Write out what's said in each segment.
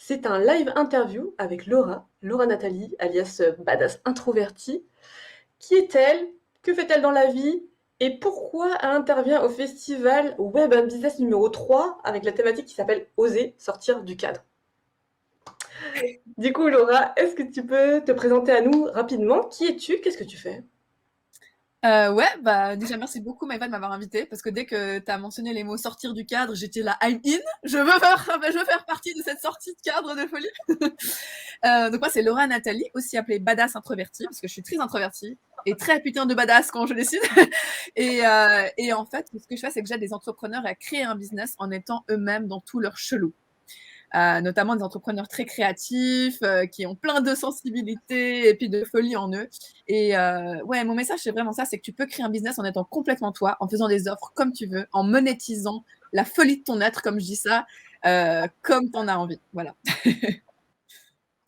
C'est un live interview avec Laura Nathalie, alias Badass Introvertie. Qui est-elle? Que fait-elle dans la vie? Et pourquoi elle intervient au festival Web and Business numéro 3 avec la thématique qui s'appelle Oser sortir du cadre? Du coup, Laura, est-ce que tu peux te présenter à nous rapidement? Qui es-tu? Qu'est-ce que tu fais? Ouais, bah déjà merci beaucoup Maëva de m'avoir invitée parce que dès que tu as mentionné les mots sortir du cadre, j'étais là I'm in, je veux faire partie de cette sortie de cadre de folie. Donc moi c'est Laura Nathalie, aussi appelée Badass Introvertie parce que je suis très introvertie et très putain de badass quand je décide. Et en fait, ce que je fais, c'est que j'aide des entrepreneurs à créer un business en étant eux-mêmes dans tout leur chelou. Notamment des entrepreneurs très créatifs, qui ont plein de sensibilité et puis de folie en eux. Et ouais, mon message, c'est vraiment ça, c'est que tu peux créer un business en étant complètement toi, en faisant des offres comme tu veux, en monétisant la folie de ton être, comme je dis ça, comme tu en as envie. Voilà.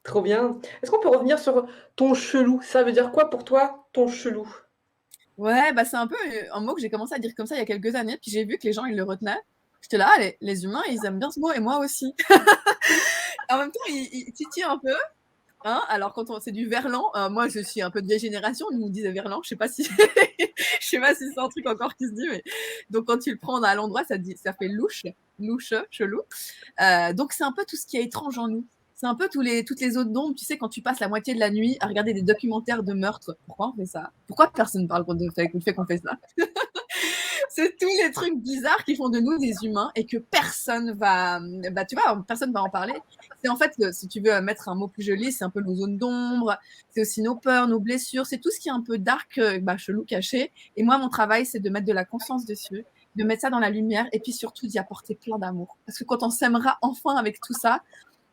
Trop bien. Est-ce qu'on peut revenir sur ton chelou? Ça veut dire quoi pour toi, ton chelou? Ouais, bah c'est un peu un mot que j'ai commencé à dire comme ça il y a quelques années, puis j'ai vu que les gens, ils le retenaient. J'étais là, ah, les humains, ils aiment bien ce mot, et moi aussi. En même temps, ils titillent un peu. Hein, alors quand c'est du verlan, moi je suis un peu de vieille génération, nous on disait verlan, je sais pas si je sais pas si c'est un truc encore qui se dit, mais donc quand tu le prends à l'endroit, ça fait louche, louche, chelou. Donc c'est un peu tout ce qui est étrange en nous. C'est un peu toutes les zones d'ombre, tu sais, quand tu passes la moitié de la nuit à regarder des documentaires de meurtre. Pourquoi on fait ça? Pourquoi personne ne parle du fait qu'on fait ça? C'est tous les trucs bizarres qui font de nous des humains et que personne va, bah, tu vois, personne va en parler. C'est en fait, si tu veux mettre un mot plus joli, c'est un peu nos zones d'ombre, c'est aussi nos peurs, nos blessures, c'est tout ce qui est un peu dark, bah, chelou, caché. Et moi, mon travail, c'est de mettre de la conscience dessus, de mettre ça dans la lumière et puis surtout d'y apporter plein d'amour. Parce que quand on s'aimera enfin avec tout ça,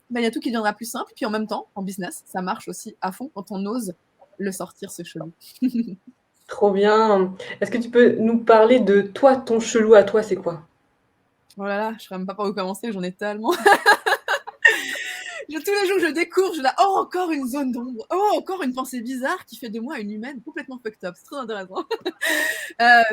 bah, y a tout qui deviendra plus simple. Puis en même temps, en business, ça marche aussi à fond quand on ose le sortir, ce chelou. Trop bien. Est-ce que tu peux nous parler de toi, ton chelou à toi, c'est quoi? Oh là là, je ne sais même pas par où commencer, j'en ai tellement. Tous les jours, je découvre, je là, oh, encore une zone d'ombre, oh, encore une pensée bizarre qui fait de moi une humaine complètement fucked up. C'est très intéressant.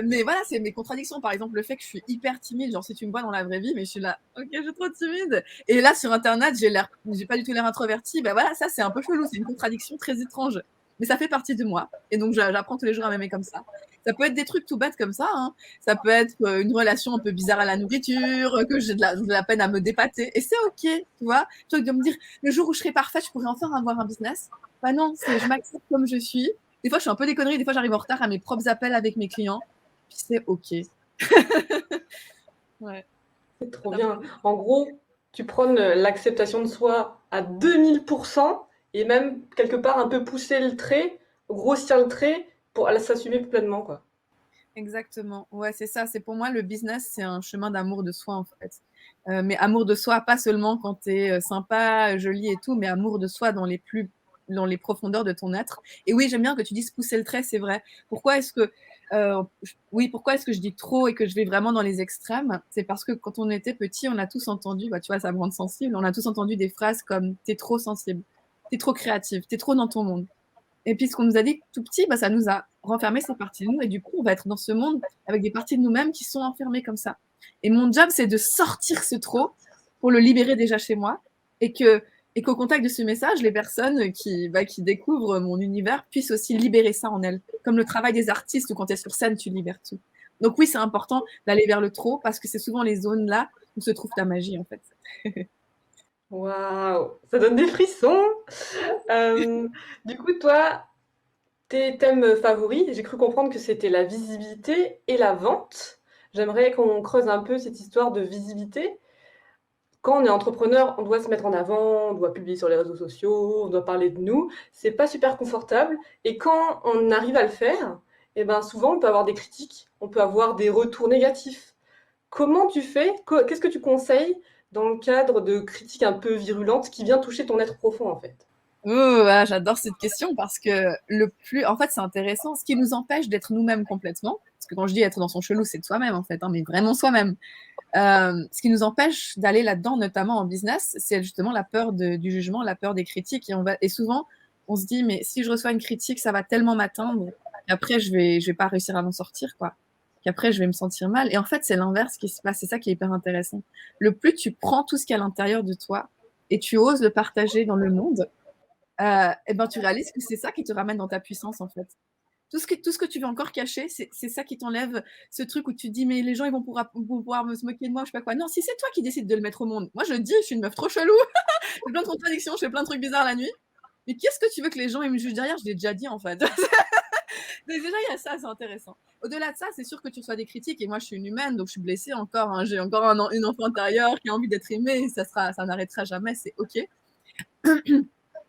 Mais voilà, c'est mes contradictions. Par exemple, le fait que je suis hyper timide, genre si tu me vois dans la vraie vie, mais je suis là, ok, je suis trop timide. Et là, sur Internet, j'ai pas du tout l'air introverti. Ben voilà, ça, c'est un peu chelou. C'est une contradiction très étrange. Mais ça fait partie de moi. Et donc, j'apprends tous les jours à m'aimer comme ça. Ça peut être des trucs tout bêtes comme ça, hein. Ça peut être une relation un peu bizarre à la nourriture, que j'ai de la peine à me dépater. Et c'est ok, tu vois. Plutôt que de me dire, le jour où je serai parfaite, je pourrai enfin avoir un business. Bah non, je m'accepte comme je suis. Des fois, je fais un peu des conneries. Des fois, j'arrive en retard à mes propres appels avec mes clients. Puis c'est OK. Ouais. C'est trop Ça bien. peut- En gros, tu prônes l'acceptation de soi à 2000% et même quelque part un peu pousser le trait, grossir le trait pour s'assumer pleinement, quoi. Exactement. Ouais, c'est ça. C'est pour moi, le business, c'est un chemin d'amour de soi, en fait. Mais amour de soi, pas seulement quand tu es sympa, joli et tout, mais amour de soi dans les profondeurs de ton être. Et oui, j'aime bien que tu dises pousser le trait, c'est vrai. Pourquoi est-ce que, oui, pourquoi est-ce que je dis trop et que je vais vraiment dans les extrêmes? C'est parce que quand on était petit, on a tous entendu, bah, tu vois, ça me rend sensible, on a tous entendu des phrases comme t'es trop sensible, t'es trop créative, t'es trop dans ton monde. Et puis, ce qu'on nous a dit tout petit, bah, ça nous a renfermé ces parties de nous. Et du coup, on va être dans ce monde avec des parties de nous-mêmes qui sont enfermées comme ça. Et mon job, c'est de sortir ce trop pour le libérer déjà chez moi. Et que, et qu'au contact de ce message, les personnes qui découvrent mon univers puissent aussi libérer ça en elles. Comme le travail des artistes où quand tu es sur scène, tu libères tout. Donc oui, c'est important d'aller vers le trop parce que c'est souvent les zones là où se trouve ta magie, en fait. Waouh, ça donne des frissons. Euh, du coup, toi, tes thèmes favoris, j'ai cru comprendre que c'était la visibilité et la vente. J'aimerais qu'on creuse un peu cette histoire de visibilité. Quand on est entrepreneur, on doit se mettre en avant, on doit publier sur les réseaux sociaux, on doit parler de nous. C'est pas super confortable. Et quand on arrive à le faire, eh ben souvent on peut avoir des critiques, on peut avoir des retours négatifs. Comment tu fais? Qu'est-ce que tu conseilles dans le cadre de critiques un peu virulentes qui viennent toucher ton être profond en fait? Ah, j'adore cette question parce que en fait, c'est intéressant. Ce qui nous empêche d'être nous-mêmes complètement, parce que quand je dis être dans son chelou, c'est de soi-même en fait, hein, mais vraiment soi-même. Ce qui nous empêche d'aller là-dedans, notamment en business, c'est justement la peur du jugement, la peur des critiques. Et souvent, on se dit, mais si je reçois une critique, ça va tellement m'atteindre qu'après, je vais pas réussir à m'en sortir, quoi. Qu'après, je vais me sentir mal. Et en fait, c'est l'inverse qui se passe. C'est ça qui est hyper intéressant. Le plus tu prends tout ce qu'il y a à l'intérieur de toi, et tu oses le partager dans le monde, et ben, tu réalises que c'est ça qui te ramène dans ta puissance, en fait. Tout ce que tu veux encore cacher, c'est ça qui t'enlève ce truc où tu te dis: «Mais les gens, ils vont pouvoir se moquer de moi», je sais pas quoi. Non, si c'est toi qui décides de le mettre au monde. Moi, je le dis, je suis une meuf trop chelou, j'ai plein de contradictions, je fais plein de trucs bizarres la nuit. Mais qu'est-ce que tu veux que les gens ils me jugent derrière? Je l'ai déjà dit, en fait. Donc déjà, il y a ça, c'est intéressant. Au-delà de ça, c'est sûr que tu reçois des critiques et moi, je suis une humaine, donc je suis blessée encore, hein. J'ai encore une enfant intérieure qui a envie d'être aimée, ça n'arrêtera jamais, c'est OK.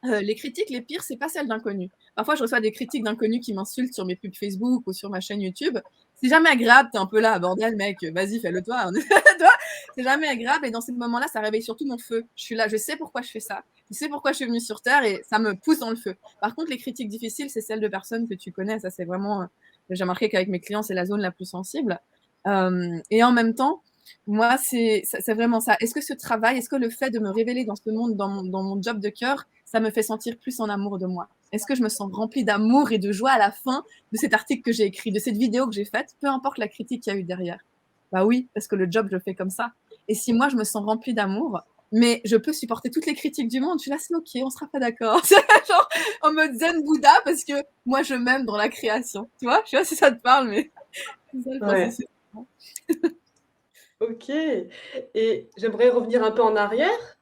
Les critiques, les pires, c'est pas celles d'inconnus. Parfois, je reçois des critiques d'inconnus qui m'insultent sur mes pubs Facebook ou sur ma chaîne YouTube. C'est jamais agréable, t'es un peu là, bordel, mec, vas-y, fais-le toi. Tu vois, c'est jamais agréable et dans ces moments-là, ça réveille surtout mon feu. Je suis là, je sais pourquoi je fais ça, je sais pourquoi je suis venue sur Terre et ça me pousse dans le feu. Par contre, les critiques difficiles, c'est celles de personnes que tu connais. Ça, c'est vraiment, j'ai remarqué qu'avec mes clients, c'est la zone la plus sensible. Et en même temps, moi, c'est vraiment ça. Est-ce que ce travail, est-ce que le fait de me révéler dans ce monde, dans mon job de cœur, ça me fait sentir plus en amour de moi? Est-ce que je me sens remplie d'amour et de joie à la fin de cet article que j'ai écrit, de cette vidéo que j'ai faite, peu importe la critique qu'il y a eu derrière? Bah oui, parce que le job, je le fais comme ça. Et si moi, je me sens remplie d'amour, mais je peux supporter toutes les critiques du monde, je suis là, c'est OK, on sera pas d'accord. C'est genre en mode zen Bouddha parce que moi, je m'aime dans la création. Tu vois? Je sais pas si ça te parle, mais c'est ça le Ouais. processus. OK, et j'aimerais revenir un peu en arrière.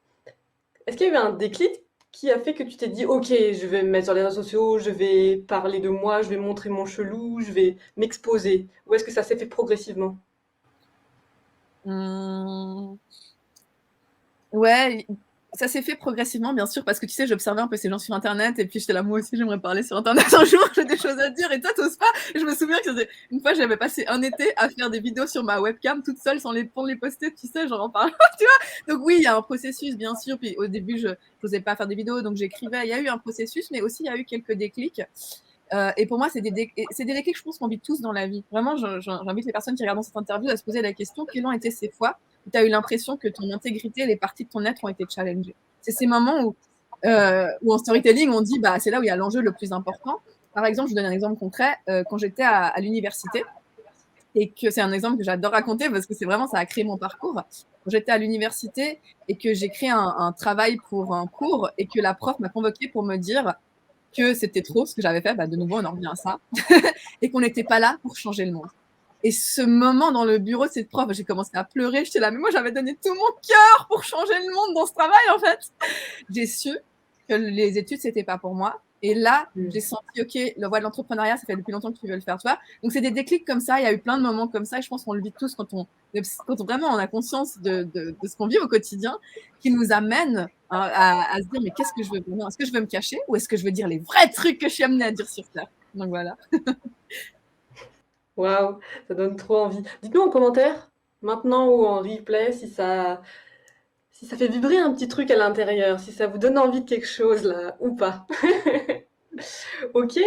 Est-ce qu'il y a eu un déclic qui a fait que tu t'es dit: «OK, je vais me mettre sur les réseaux sociaux, je vais parler de moi, je vais montrer mon chelou, je vais m'exposer»? Ou est-ce que ça s'est fait progressivement? Mmh. Ouais, ça s'est fait progressivement, bien sûr, parce que tu sais, j'observais un peu ces gens sur Internet et puis j'étais là, moi aussi, j'aimerais parler sur Internet un jour, j'ai des choses à dire et toi, t'oses pas. Et je me souviens que une fois, j'avais passé un été à faire des vidéos sur ma webcam toute seule sans pour les poster, tu sais, genre en parlant, tu vois. Donc oui, il y a un processus, bien sûr. Puis au début, je n'osais pas faire des vidéos, donc j'écrivais. Il y a eu un processus, mais aussi il y a eu quelques déclics. Et pour moi, c'est des déclics, je pense, qu'on vit tous dans la vie. Vraiment, j'invite les personnes qui regardent cette interview à se poser la question, quelles ont été ces fois où tu as eu l'impression que ton intégrité et les parties de ton être ont été challengées. C'est ces moments où en storytelling, on dit, bah, c'est là où il y a l'enjeu le plus important. Par exemple, je vous donne un exemple concret. Quand j'étais à l'université, et que c'est un exemple que j'adore raconter parce que c'est vraiment, ça a créé mon parcours. Quand j'étais à l'université et que j'ai créé un travail pour un cours et que la prof m'a convoquée pour me dire que c'était trop ce que j'avais fait, bah, de nouveau, on en revient à ça, et qu'on n'était pas là pour changer le monde. Et ce moment dans le bureau de cette prof, j'ai commencé à pleurer, j'étais là, mais moi j'avais donné tout mon cœur pour changer le monde dans ce travail en fait. J'ai su que les études, c'était pas pour moi. Et là, Mmh. j'ai senti, OK, la voie de l'entrepreneuriat, ça fait depuis longtemps que tu veux le faire, tu vois. Donc, c'est des déclics comme ça. Il y a eu plein de moments comme ça. Et je pense qu'on le vit tous quand vraiment on a conscience de ce qu'on vit au quotidien, qui nous amène à se dire, mais qu'est-ce que je veux vraiment? Est-ce que je veux me cacher ou est-ce que je veux dire les vrais trucs que je suis amenée à dire sur Terre? Donc, voilà. Waouh, ça donne trop envie. Dites-nous en commentaire, maintenant ou en replay, si ça fait vibrer un petit truc à l'intérieur, si ça vous donne envie de quelque chose là ou pas. OK,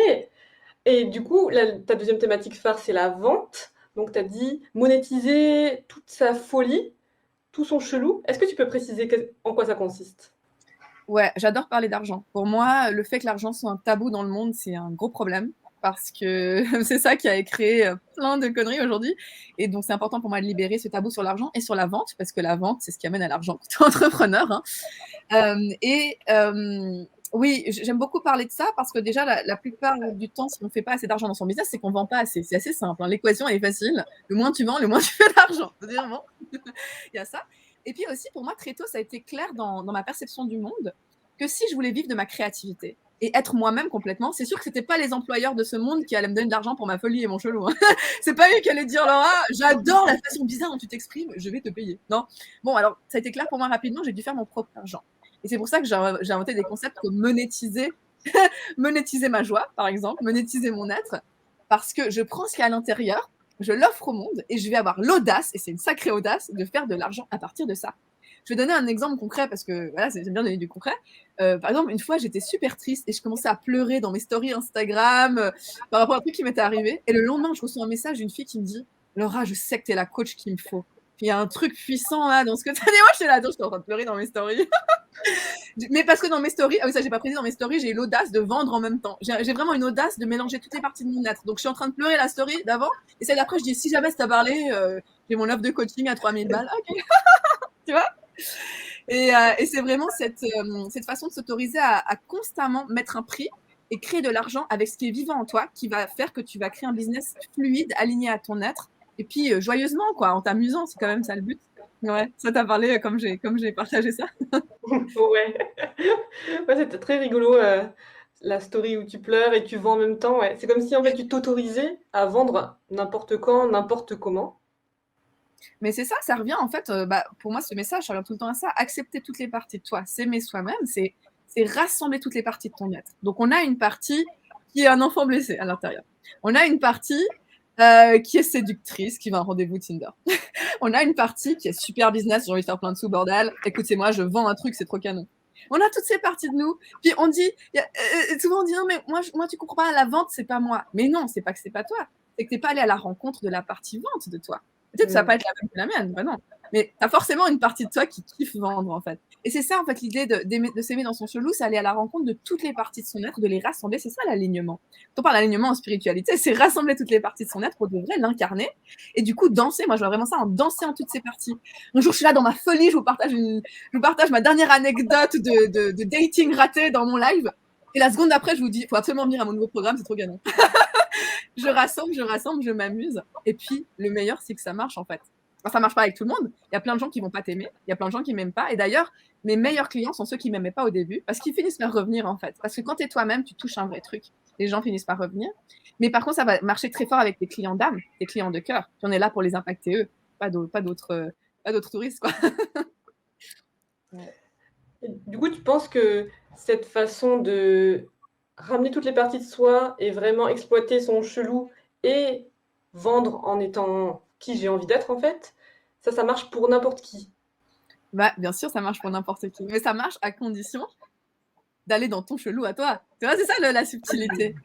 et du coup, ta deuxième thématique phare, c'est la vente. Donc tu as dit monétiser toute sa folie, tout son chelou. Est-ce que tu peux préciser en quoi ça consiste? Ouais, j'adore parler d'argent. Pour moi, le fait que l'argent soit un tabou dans le monde, c'est un gros problème parce que c'est ça qui a créé plein de conneries aujourd'hui. Et donc, c'est important pour moi de libérer ce tabou sur l'argent et sur la vente parce que la vente, c'est ce qui amène à l'argent quand tu es entrepreneur. Hein. Oui, j'aime beaucoup parler de ça parce que déjà, la plupart du temps, si on ne fait pas assez d'argent dans son business, c'est qu'on ne vend pas assez. C'est assez simple. Hein. L'équation est facile. Le moins tu vends, le moins tu fais d'argent. C'est-à-dire, bon, il y a ça. Et puis aussi, pour moi, très tôt, ça a été clair dans ma perception du monde que si je voulais vivre de ma créativité et être moi-même complètement, c'est sûr que c'était pas les employeurs de ce monde qui allaient me donner de l'argent pour ma folie et mon chelou. Hein. C'est pas eux qui allaient dire, Laura, j'adore la façon bizarre dont tu t'exprimes, je vais te payer. Non. Bon, alors, ça a été clair pour moi rapidement, j'ai dû faire mon propre argent. Et c'est pour ça que j'ai inventé des concepts comme monétiser ma joie, par exemple, monétiser mon être, parce que je prends ce qu'il y a à l'intérieur, je l'offre au monde et je vais avoir l'audace, et c'est une sacrée audace, de faire de l'argent à partir de ça. Je vais donner un exemple concret parce que voilà, c'est bien donner du concret. Par exemple, une fois, j'étais super triste et je commençais à pleurer dans mes stories Instagram par rapport à un truc qui m'était arrivé. Et le lendemain, je reçois un message d'une fille qui me dit Laura, je sais que t'es la coach qu'il me faut. Il y a un truc puissant là dans ce que tu as dit. Moi, j'étais là, j'étais en train de pleurer dans mes stories. Mais parce que dans mes stories, ah oui, ça, j'ai pas précisé, dans mes stories, j'ai eu l'audace de vendre en même temps. J'ai vraiment une audace de mélanger toutes les parties de mon être. Donc, je suis en train de pleurer la story d'avant et celle d'après, je dis si jamais ça t'a parlé, j'ai mon offre de coaching à 3000 balles. Ok, tu vois. Et c'est vraiment cette façon de s'autoriser à constamment mettre un prix et créer de l'argent avec ce qui est vivant en toi qui va faire que tu vas créer un business fluide, aligné à ton être, et puis joyeusement, quoi, en t'amusant. C'est quand même ça le but. Ouais, ça t'a parlé comme j'ai partagé ça. Ouais. Ouais, c'était très rigolo, la story où tu pleures et tu vends en même temps, ouais. C'est comme si, en fait, tu t'autorisais à vendre n'importe quand, n'importe comment. Mais c'est ça, ça revient en fait, bah, pour moi, ce message, ça revient tout le temps à ça. Accepter toutes les parties de toi, s'aimer soi-même, c'est rassembler toutes les parties de ton être. Donc, on a une partie qui est un enfant blessé à l'intérieur. On a une partie qui est séductrice, qui va à un rendez-vous Tinder. On a une partie qui est super business, j'ai envie de faire plein de sous, bordel. Écoutez-moi, je vends un truc, c'est trop canon. On a toutes ces parties de nous. Puis on dit, souvent on dit non, mais moi tu comprends pas, la vente, c'est pas moi. Mais non, c'est pas que c'est pas toi. C'est que t'es pas allé à la rencontre de la partie vente de toi. Peut-être que ça va pas Mmh. être la même que la mienne, bah non. Mais t'as forcément une partie de toi qui kiffe vendre, en fait. Et c'est ça, en fait, l'idée de s'aimer dans son chelou, c'est aller à la rencontre de toutes les parties de son être, de les rassembler. C'est ça l'alignement. Quand on parle d'alignement en spiritualité, c'est rassembler toutes les parties de son être pour de vrai l'incarner. Et du coup, danser, moi je vois vraiment ça en danser en toutes ces parties. Un jour, je suis là dans ma folie, je vous partage ma dernière anecdote de dating raté dans mon live. Et la seconde d'après, je vous dis, il faut absolument venir à mon nouveau programme, c'est trop gagnant. Je rassemble, je m'amuse. Et puis, le meilleur, c'est que ça marche en fait. Enfin, ça marche pas avec tout le monde. Il y a plein de gens qui vont pas t'aimer. Il y a plein de gens qui m'aiment pas. Et d'ailleurs, mes meilleurs clients sont ceux qui m'aimaient pas au début parce qu'ils finissent par revenir en fait. Parce que quand tu es toi-même, tu touches un vrai truc. Les gens finissent par revenir. Mais par contre, ça va marcher très fort avec tes clients d'âme, tes clients de cœur. Puis on est là pour les impacter eux, pas d'autres touristes quoi. Et du coup, tu penses que cette façon de ramener toutes les parties de soi et vraiment exploiter son chelou et vendre en étant qui j'ai envie d'être, en fait, ça marche pour n'importe qui? Bah, bien sûr, ça marche pour n'importe qui. Mais ça marche à condition d'aller dans ton chelou à toi. Tu vois, c'est ça la subtilité.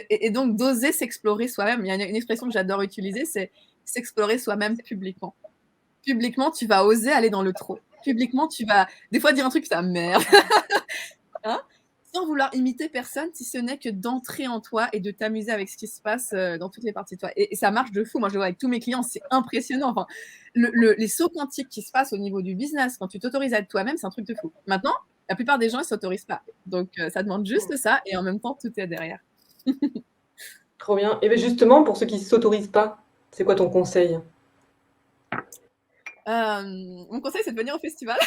Et donc d'oser s'explorer soi-même. Il y a une expression que j'adore utiliser, c'est s'explorer soi-même publiquement. Publiquement, tu vas oser aller dans le trop. Publiquement, tu vas des fois dire un truc, ça merde, hein, sans vouloir imiter personne, si ce n'est que d'entrer en toi et de t'amuser avec ce qui se passe dans toutes les parties de toi. Et ça marche de fou. Moi, je le vois avec tous mes clients, c'est impressionnant. Enfin, les sauts quantiques qui se passent au niveau du business, quand tu t'autorises à être toi-même, c'est un truc de fou. Maintenant, la plupart des gens, ils s'autorisent pas. Donc, ça demande juste ça et en même temps, tout est derrière. Trop bien. Et bien justement, pour ceux qui ne s'autorisent pas, c'est quoi ton conseil? Mon conseil, c'est de venir au festival.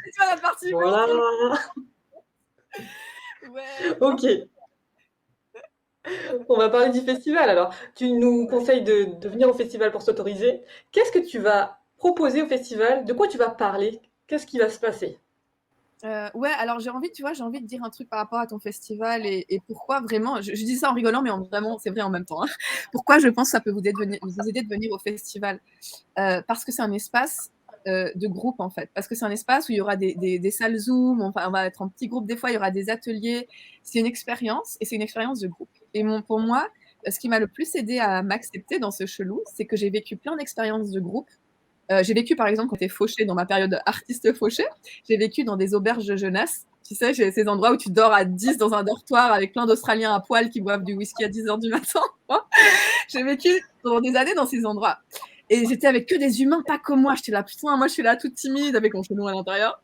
Festival à participer. Voilà. Ouais. Ok. On va parler du festival alors. Tu nous conseilles de venir au festival pour s'autoriser. Qu'est-ce que tu vas proposer au festival? De quoi tu vas parler? Qu'est-ce qui va se passer? Ouais, alors j'ai envie de dire un truc par rapport à ton festival et pourquoi vraiment, je dis ça en rigolant, mais vraiment, c'est vrai en même temps, hein. Pourquoi je pense que ça peut vous aider de venir au festival? Parce que c'est un espace de groupe en fait. Parce que c'est un espace où il y aura des salles Zoom, enfin, on va être en petits groupes, des fois il y aura des ateliers. C'est une expérience et c'est une expérience de groupe. Et pour moi, ce qui m'a le plus aidé à m'accepter dans ce chelou, c'est que j'ai vécu plein d'expériences de groupe. J'ai vécu par exemple quand j'étais fauchée dans ma période artiste fauchée, j'ai vécu dans des auberges de jeunesse. Tu sais, j'ai ces endroits où tu dors à 10 dans un dortoir avec plein d'Australiens à poil qui boivent du whisky à 10 heures du matin. J'ai vécu pendant des années dans ces endroits. Et j'étais avec que des humains pas comme moi. J'étais là, putain, moi je suis là toute timide avec mon genou à l'intérieur.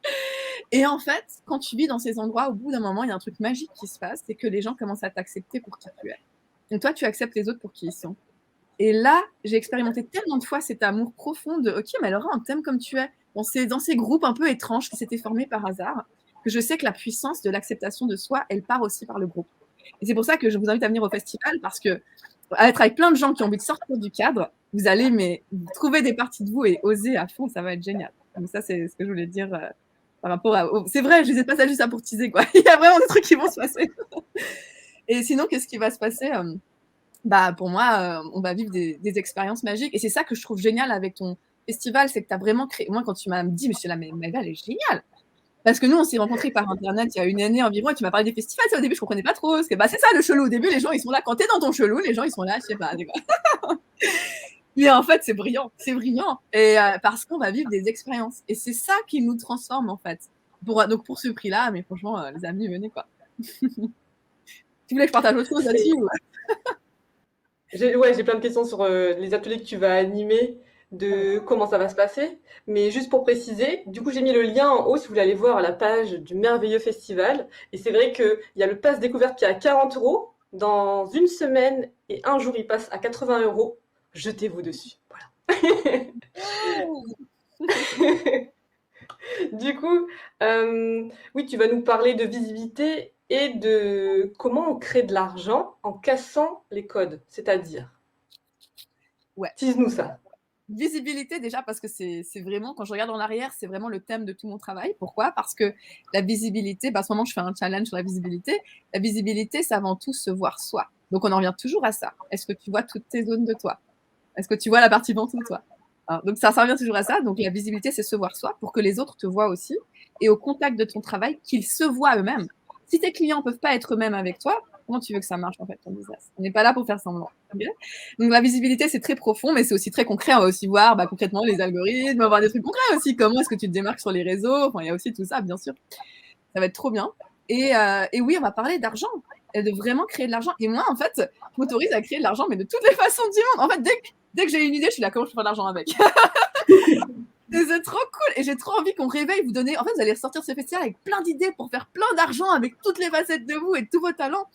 Et en fait, quand tu vis dans ces endroits, au bout d'un moment, il y a un truc magique qui se passe, c'est que les gens commencent à t'accepter pour qui tu es. Donc toi, tu acceptes les autres pour qui ils sont. Et là, j'ai expérimenté tellement de fois cet amour profond de OK, mais Laura, on t'aime comme tu es. Dans ces groupes un peu étranges qui s'étaient formés par hasard, que je sais que la puissance de l'acceptation de soi, elle part aussi par le groupe. Et c'est pour ça que je vous invite à venir au festival parce que à être avec plein de gens qui ont envie de sortir du cadre, vous allez trouver des parties de vous et oser à fond, ça va être génial. Donc ça, c'est ce que je voulais dire par rapport à. C'est vrai, je disais pas ça juste à pour teaser, quoi. Il y a vraiment des trucs qui vont se passer. Et sinon, qu'est-ce qui va se passer bah, pour moi, on va vivre des expériences magiques. Et c'est ça que je trouve génial avec ton festival, c'est que tu as vraiment créé. Moi, quand tu m'as dit, mais je suis là, mais Maëva, elle est géniale. Parce que nous, on s'est rencontrés par Internet il y a une année environ et tu m'as parlé des festivals. Ça, au début, je comprenais pas trop. Parce que bah, c'est ça le chelou. Au début, les gens, ils sont là. Quand t'es dans ton chelou, les gens, ils sont là, je sais pas. Mais en fait, c'est brillant. C'est brillant. Et parce qu'on va vivre des expériences. Et c'est ça qui nous transforme, en fait. Donc, pour ce prix-là, mais franchement, les amis, venez, quoi. Tu voulais que je partage autre chose là-dessus Ouais, j'ai plein de questions sur les ateliers que tu vas animer. de comment ça va se passer. Mais juste pour préciser, du coup, j'ai mis le lien en haut si vous voulez aller voir la page du merveilleux festival. Et c'est vrai qu'il y a le pass découverte qui est à 40 €. Dans une semaine et un jour, il passe à 80 €. Jetez-vous dessus. Voilà. Oh. Du coup, oui, tu vas nous parler de visibilité et de comment on crée de l'argent en cassant les codes. C'est-à-dire, Ouais. tease-nous ça. Visibilité déjà parce que c'est vraiment quand je regarde en arrière, c'est vraiment le thème de tout mon travail. Pourquoi? Parce que la visibilité, en ce moment, je fais un challenge sur la visibilité. La visibilité, c'est avant tout se voir soi. Donc on en revient toujours à ça. Est-ce que tu vois toutes tes zones de toi? Est-ce que tu vois la partie ventre de toi? Donc ça revient toujours à ça. Donc la visibilité, c'est se voir soi pour que les autres te voient aussi et au contact de ton travail, qu'ils se voient eux-mêmes. Si tes clients peuvent pas être eux-mêmes avec toi, comment tu veux que ça marche en fait ton business? On n'est pas là pour faire semblant. Okay, donc la visibilité, c'est très profond, mais c'est aussi très concret. On va aussi voir concrètement les algorithmes, on va voir des trucs concrets aussi. Comment est-ce que tu te démarques sur les réseaux? Enfin, il y a aussi tout ça, bien sûr. Ça va être trop bien. Et oui, on va parler d'argent, et de vraiment créer de l'argent. Et moi, en fait, je m'autorise à créer de l'argent, mais de toutes les façons du monde. En fait, dès que j'ai une idée, je suis là, comment je peux faire de l'argent avec? Et c'est trop cool. Et j'ai trop envie qu'on réveille, vous donner. En fait, vous allez ressortir ce festival avec plein d'idées pour faire plein d'argent avec toutes les facettes de vous et tous vos talents.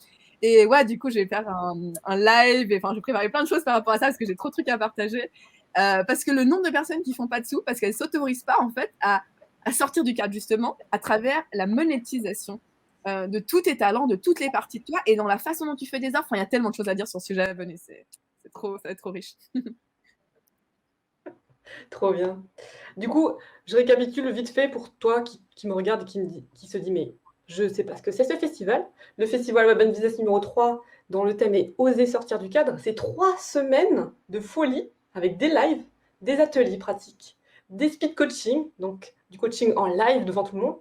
Et ouais, du coup, je vais faire un live. Enfin, je vais préparer plein de choses par rapport à ça parce que j'ai trop de trucs à partager. Parce que le nombre de personnes qui font pas de sous, parce qu'elles s'autorisent pas, en fait, à sortir du cadre, justement, à travers la monétisation de tous tes talents, de toutes les parties de toi et dans la façon dont tu fais des offres. Enfin, il y a tellement de choses à dire sur ce sujet. Venez, trop, ça va être trop riche. Trop bien. Du coup, je récapitule vite fait pour toi qui me regarde et qui se dit, mais je ne sais pas ce que c'est ce festival. Le festival Web Business numéro 3, dont le thème est Oser sortir du cadre. C'est 3 semaines de folie avec des lives, des ateliers pratiques, des speed coaching, donc du coaching en live devant tout le monde,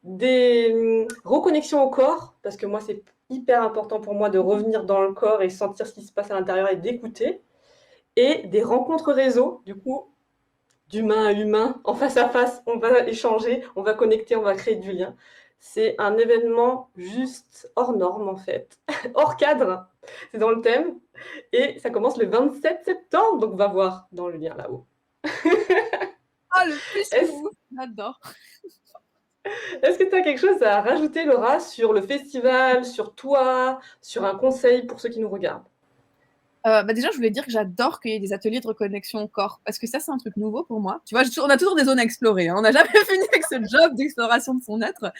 des reconnexions au corps, parce que moi, c'est hyper important pour moi de revenir dans le corps et sentir ce qui se passe à l'intérieur et d'écouter, et des rencontres réseau, du coup, d'humain à humain, en face à face, on va échanger, on va connecter, on va créer du lien. C'est un événement juste hors norme en fait, hors cadre, c'est dans le thème, et ça commence le 27 septembre, donc va voir dans le lien là-haut. Ah, le plus Est-ce fou, j'adore. est-ce que tu as quelque chose à rajouter, Laura, sur le festival, sur toi, sur un conseil pour ceux qui nous regardent? Déjà, je voulais dire que j'adore qu'il y ait des ateliers de reconnexion au corps, parce que ça, c'est un truc nouveau pour moi. Tu vois, on a toujours des zones à explorer. Hein. On n'a jamais fini avec ce job d'exploration de son être.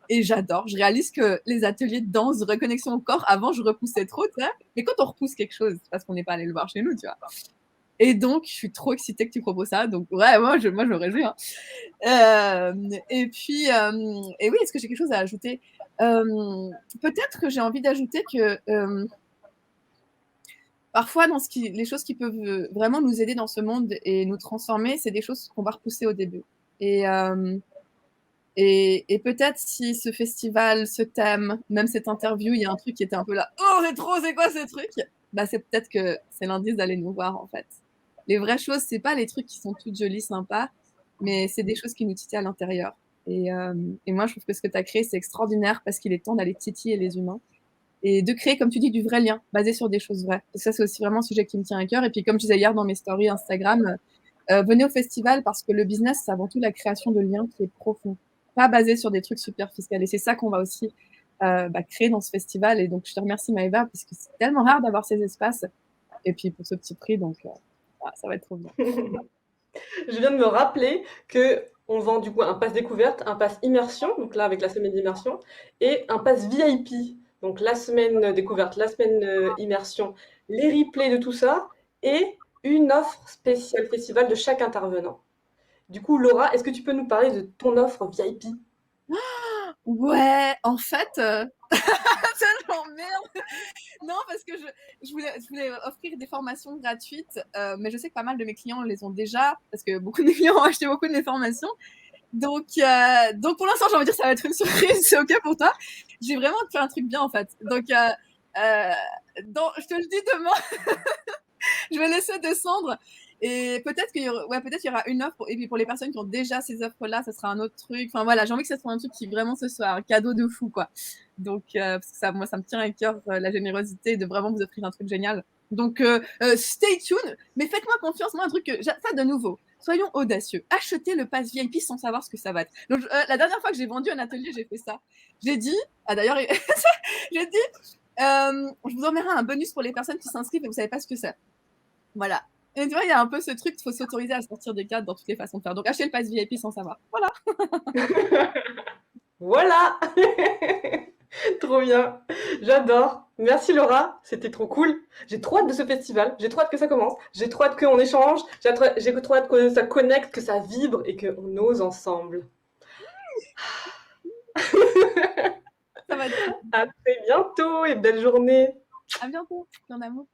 Et j'adore. Je réalise que les ateliers de danse, de reconnexion au corps, avant, je repoussais trop, tu sais. Mais quand on repousse quelque chose, c'est parce qu'on n'est pas allé le voir chez nous, tu vois. Et donc, je suis trop excitée que tu proposes ça. Donc, ouais, moi, je me réjouis. Hein. Et puis, et oui, est-ce que j'ai quelque chose à ajouter? Peut-être que j'ai envie d'ajouter que parfois, les choses qui peuvent vraiment nous aider dans ce monde et nous transformer, c'est des choses qu'on va repousser au début. Et, et peut-être si ce festival, ce thème, même cette interview, il y a un truc qui était un peu là, oh, c'est trop, c'est quoi ce truc? C'est peut-être que c'est l'indice d'aller nous voir, en fait. Les vraies choses, c'est pas les trucs qui sont toutes jolies, sympas, mais c'est des choses qui nous titillent à l'intérieur. Et moi, je trouve que ce que tu as créé, c'est extraordinaire parce qu'il est temps d'aller titiller les humains et de créer, comme tu dis, du vrai lien basé sur des choses vraies. Et ça, c'est aussi vraiment un sujet qui me tient à cœur. Et puis, comme je disais hier dans mes stories Instagram, venez au festival parce que le business, c'est avant tout la création de liens qui est profond, pas basé sur des trucs superficiels. Et c'est ça qu'on va aussi créer dans ce festival. Et donc, je te remercie, Maëva, parce que c'est tellement rare d'avoir ces espaces. Et puis, pour ce petit prix, donc, ça va être trop bien. Je viens de me rappeler que on vend du coup un pass découverte, un pass immersion, donc là avec la semaine d'immersion, et un pass VIP, donc la semaine découverte, la semaine immersion, les replays de tout ça, et une offre spéciale festival de chaque intervenant. Du coup, Laura, est-ce que tu peux nous parler de ton offre VIP? Ouais, en fait, tellement merde. Non, parce que je voulais offrir des formations gratuites, mais je sais que pas mal de mes clients les ont déjà, parce que beaucoup de mes clients ont acheté beaucoup de mes formations. Donc pour l'instant, j'ai envie de dire que ça va être une surprise, c'est OK pour toi. J'ai vraiment te faire un truc bien, en fait. Donc, je te le dis demain, je vais laisser descendre. Et peut-être peut-être qu'il y aura une offre. Et puis pour les personnes qui ont déjà ces offres-là, ça sera un autre truc. Enfin voilà, j'ai envie que ce soit un truc qui vraiment ce soit un cadeau de fou, quoi. Donc, parce que moi, ça me tient à cœur la générosité de vraiment vous offrir un truc génial. Donc, stay tuned, mais faites-moi confiance. Moi, un truc, ça de nouveau, soyons audacieux. Achetez le pass VIP sans savoir ce que ça va être. Donc, la dernière fois que j'ai vendu un atelier, j'ai fait ça. J'ai dit, d'ailleurs, j'ai dit, je vous enverrai un bonus pour les personnes qui s'inscrivent et vous savez pas ce que c'est. Voilà. Et tu vois, il y a un peu ce truc, il faut s'autoriser à sortir des cadres dans toutes les façons de faire. Donc, achetez le pass VIP sans savoir. Voilà. Voilà. Trop bien. J'adore. Merci Laura, c'était trop cool. J'ai trop hâte de ce festival. J'ai trop hâte que ça commence. J'ai trop hâte qu'on échange. J'ai trop hâte que ça connecte, que ça vibre et qu'on ose ensemble. Ça va être ça. À très bientôt et belle journée. À bientôt. Plein d'amour.